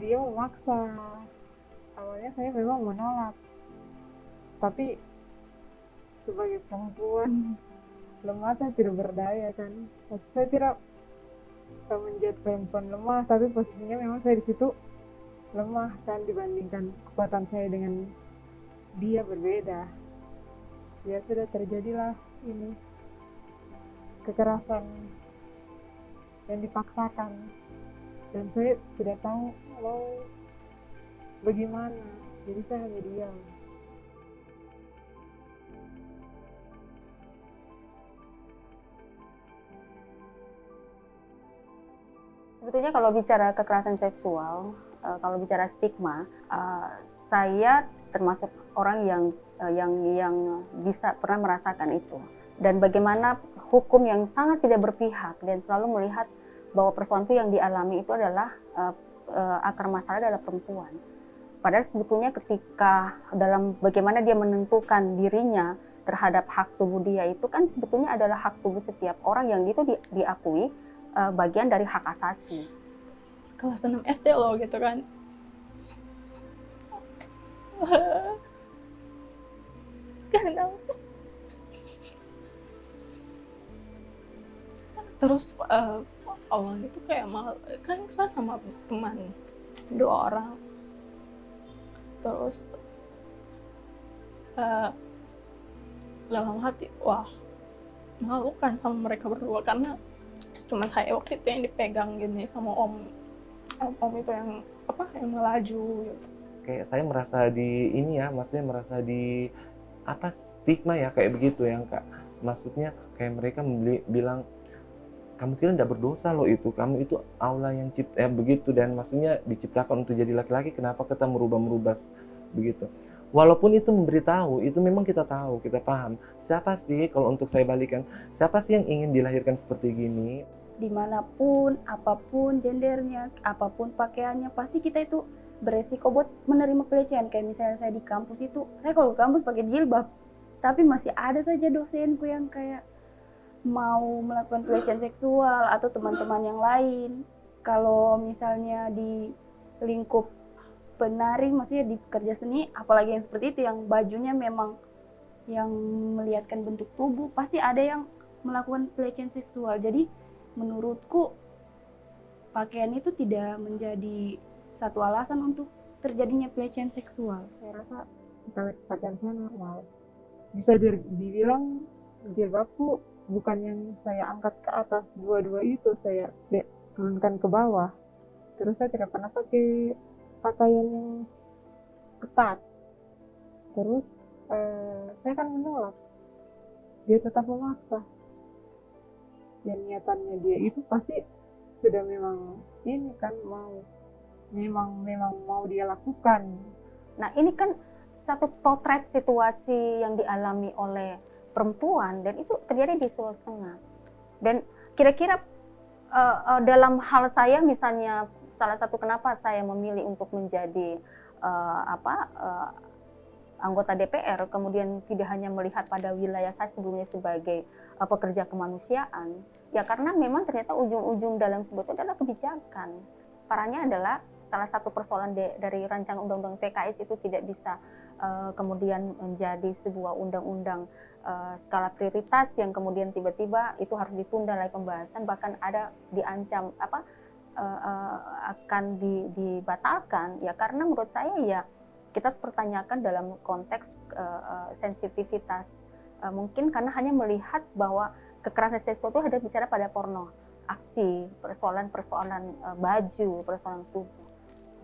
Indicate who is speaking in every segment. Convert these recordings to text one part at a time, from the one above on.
Speaker 1: Dia memaksa. Awalnya saya memang menolak, tapi sebagai perempuan lemah saya tidak berdaya kan. Saya tidak menjadi perempuan lemah, tapi posisinya memang saya di situ lemah kan, dibandingkan kekuatan saya dengan dia berbeda. Ya sudah terjadilah ini kekerasan yang dipaksakan, dan saya tidak tahu mau bagaimana, jadi saya hanya diam.
Speaker 2: Sebetulnya kalau bicara kekerasan seksual, kalau bicara stigma, saya termasuk orang yang bisa pernah merasakan itu. Dan bagaimana hukum yang sangat tidak berpihak dan selalu melihat bahwa persoalan itu yang dialami itu adalah akar masalah adalah perempuan. Padahal sebetulnya ketika dalam bagaimana dia menentukan dirinya terhadap hak tubuh dia itu kan sebetulnya adalah hak tubuh setiap orang yang itu diakui bagian dari hak asasi.
Speaker 3: Kelas 6 SD loh gitu kan. Kenapa? Terus awalnya tuh kayak mal, kan saya sama teman 2 orang. Terus dalam hati, wah malu kan sama mereka berdua, karena cuma saya waktu itu yang dipegang gini sama om itu yang yang melaju gitu.
Speaker 4: Kayak saya merasa di ini ya, maksudnya merasa di stigma ya kayak begitu yang Kak. Maksudnya kayak mereka bilang kamu kira tidak berdosa loh, itu kamu itu Allah yang begitu, dan maksudnya diciptakan untuk jadi laki-laki, kenapa kita merubah begitu. Walaupun itu memberitahu, itu memang kita tahu, kita paham. Siapa sih, kalau untuk saya balikan, siapa sih yang ingin dilahirkan seperti gini?
Speaker 2: Dimanapun, apapun gendernya, apapun pakaiannya, pasti kita itu beresiko buat menerima pelecehan. Kayak misalnya saya di kampus itu, saya kalau ke kampus pakai jilbab, tapi masih ada saja dosenku yang kayak mau melakukan pelecehan seksual, atau teman-teman yang lain. Kalau misalnya di lingkup penari, maksudnya di kerja seni, apalagi yang seperti itu, yang bajunya memang yang melihatkan bentuk tubuh, pasti ada yang melakukan pelecehan seksual. Jadi menurutku pakaian itu tidak menjadi satu alasan untuk terjadinya pelecehan seksual.
Speaker 1: Saya rasa pakaian saya normal. Bisa dibilang jilbabku bukan yang saya angkat ke atas, dua-dua itu saya turunkan ke bawah. Terus saya tidak pernah pakai pakaian yang ketat. Terus saya kan menolak, dia tetap memaksa, dan niatannya dia itu pasti sudah memang ini kan memang mau dia lakukan.
Speaker 2: Nah ini kan satu potret situasi yang dialami oleh perempuan, dan itu terjadi di Sulawesi Tengah. Dan kira-kira dalam hal saya misalnya, salah satu kenapa saya memilih untuk menjadi anggota DPR, kemudian tidak hanya melihat pada wilayah saya sebelumnya sebagai pekerja kemanusiaan, ya karena memang ternyata ujung-ujung dalam sebetulnya adalah kebijakan. Parahnya adalah salah satu persoalan dari rancangan undang-undang PKS itu tidak bisa kemudian menjadi sebuah undang-undang skala prioritas yang kemudian tiba-tiba itu harus ditunda lagi pembahasan, bahkan ada diancam akan dibatalkan, ya karena menurut saya ya kita harus pertanyakan dalam konteks sensitivitas, mungkin karena hanya melihat bahwa kekerasan seksual itu ada bicara pada porno, aksi, persoalan baju, persoalan tubuh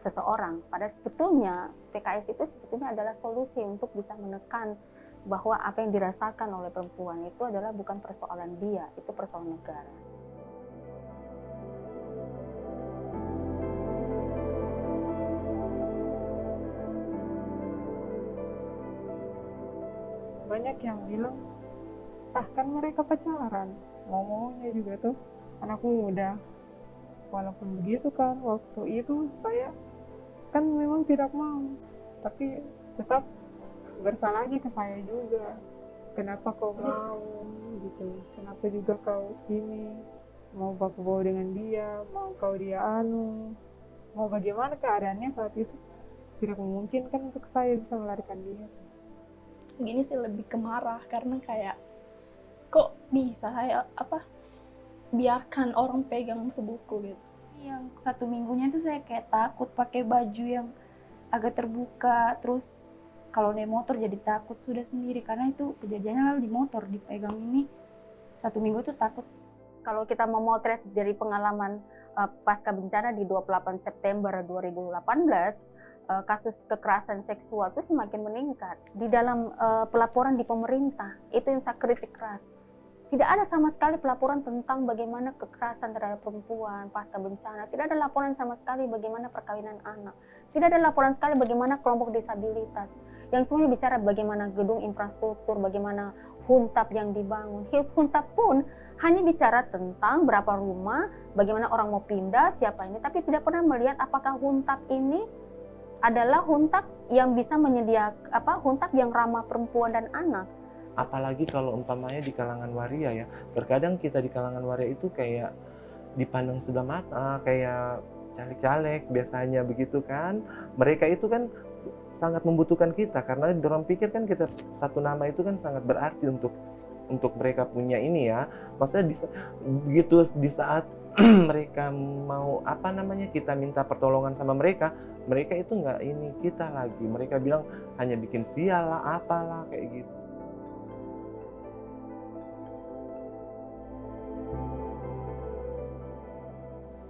Speaker 2: seseorang. Padahal sebetulnya PKS itu sebetulnya adalah solusi untuk bisa menekan bahwa apa yang dirasakan oleh perempuan itu adalah bukan persoalan dia, itu persoalan negara.
Speaker 1: Banyak yang bilang, kan mereka pacaran, ngomongnya juga tuh anak muda. Walaupun begitu kan, waktu itu saya kan memang tidak mau, tapi tetap bersalahnya ke saya juga. Kenapa kau mau gitu? Kenapa juga kau ini mau baku-baku dengan dia, mau kau dia mau bagaimana keadaannya saat itu tidak memungkinkan untuk saya bisa melarikan dia.
Speaker 3: Gini sih lebih ke marah karena kayak kok bisa saya biarkan orang pegang tubuhku gitu.
Speaker 2: Yang 1 minggunya tuh saya kayak takut pakai baju yang agak terbuka, terus kalau naik motor jadi takut sudah sendiri karena itu kejadiannya lalu di motor dipegang ini 1 minggu tuh takut. Kalau kita memotret dari pengalaman pasca bencana di 28 September 2018, kasus kekerasan seksual itu semakin meningkat. Di dalam pelaporan di pemerintah itu yang saya kritik keras. Tidak ada sama sekali pelaporan tentang bagaimana kekerasan terhadap perempuan pasca bencana. Tidak ada laporan sama sekali bagaimana perkawinan anak. Tidak ada laporan sekali bagaimana kelompok disabilitas. Yang semuanya bicara bagaimana gedung infrastruktur, bagaimana huntap yang dibangun. Huntap pun hanya bicara tentang berapa rumah, bagaimana orang mau pindah, siapa ini. Tapi tidak pernah melihat apakah huntap ini adalah huntap yang bisa menyediakan huntap yang ramah perempuan dan anak.
Speaker 4: Apalagi kalau umpamanya di kalangan waria ya, terkadang kita di kalangan waria itu kayak dipandang sebelah mata, kayak caleg-caleg biasanya begitu kan. Mereka itu kan sangat membutuhkan kita karena dorong pikir kan kita satu nama itu kan sangat berarti untuk mereka punya ini ya. Maksudnya begitu di saat mereka mau kita minta pertolongan sama mereka itu nggak ini kita lagi. Mereka bilang hanya bikin sial lah, apalah kayak gitu.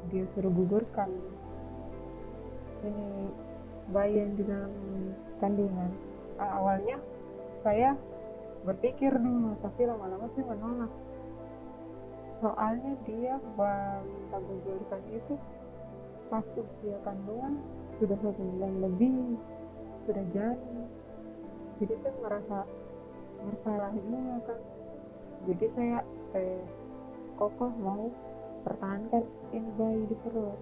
Speaker 1: Dia suruh gugurkan ini bayi yang di dalam kandungan. Awalnya saya berpikir dulu, tapi lama-lama saya menolak. Soalnya dia minta gugurkan itu pas usia kandungan sudah 1 bulan lebih, sudah jadi. Jadi saya merasa bersalah juga kan. Jadi saya kokoh mau pertahankan ini bayi di perut.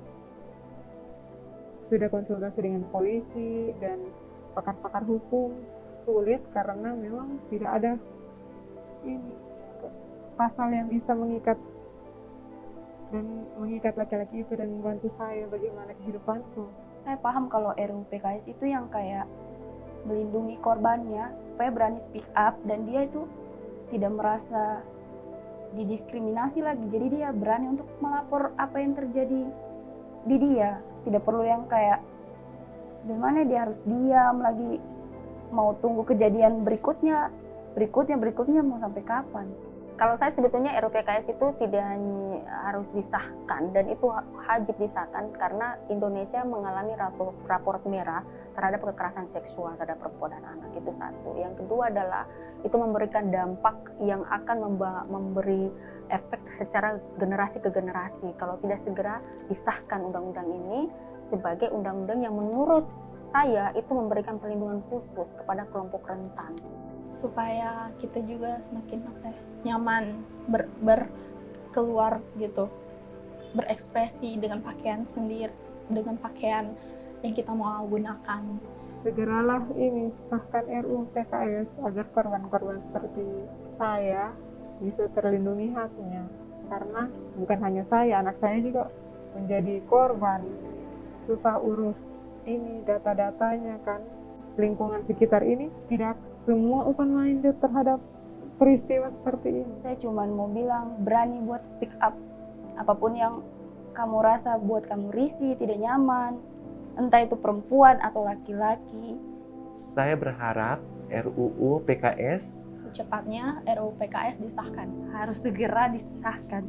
Speaker 1: Sudah konsultasi dengan polisi dan pakar-pakar hukum, sulit karena memang tidak ada ini pasal yang bisa mengikat laki-laki itu dan membantu saya bagaimana kehidupanku.
Speaker 2: Saya paham kalau RUU PKS itu yang kayak melindungi korbannya supaya berani speak up dan dia itu tidak merasa didiskriminasi lagi, jadi dia berani untuk melapor apa yang terjadi di dia. Tidak perlu yang kayak gimana dia harus diam lagi, mau tunggu kejadian berikutnya mau sampai kapan. Kalau saya sebetulnya RUU PKS itu tidak harus disahkan dan itu wajib disahkan karena Indonesia mengalami raport merah terhadap kekerasan seksual terhadap perempuan dan anak, itu satu. Yang kedua adalah itu memberikan dampak yang akan memberi efek secara generasi ke generasi kalau tidak segera disahkan undang-undang ini sebagai undang-undang yang menurut saya itu memberikan perlindungan khusus kepada kelompok rentan.
Speaker 3: Supaya kita juga semakin nyaman keluar gitu, berekspresi dengan pakaian sendiri, dengan pakaian yang kita mau gunakan.
Speaker 1: Segeralah ini sahkan RUU PKS agar korban-korban seperti saya bisa terlindungi haknya, karena bukan hanya saya, anak saya juga menjadi korban. Susah urus ini data-datanya kan, lingkungan sekitar ini tidak semua open minded terhadap peristiwa seperti ini.
Speaker 2: Saya cuma mau bilang berani buat speak up. Apapun yang kamu rasa buat kamu risih, tidak nyaman, entah itu perempuan atau laki-laki.
Speaker 4: Saya berharap RUU PKS
Speaker 3: Secepatnya RUU PKS disahkan.
Speaker 2: Harus segera disahkan.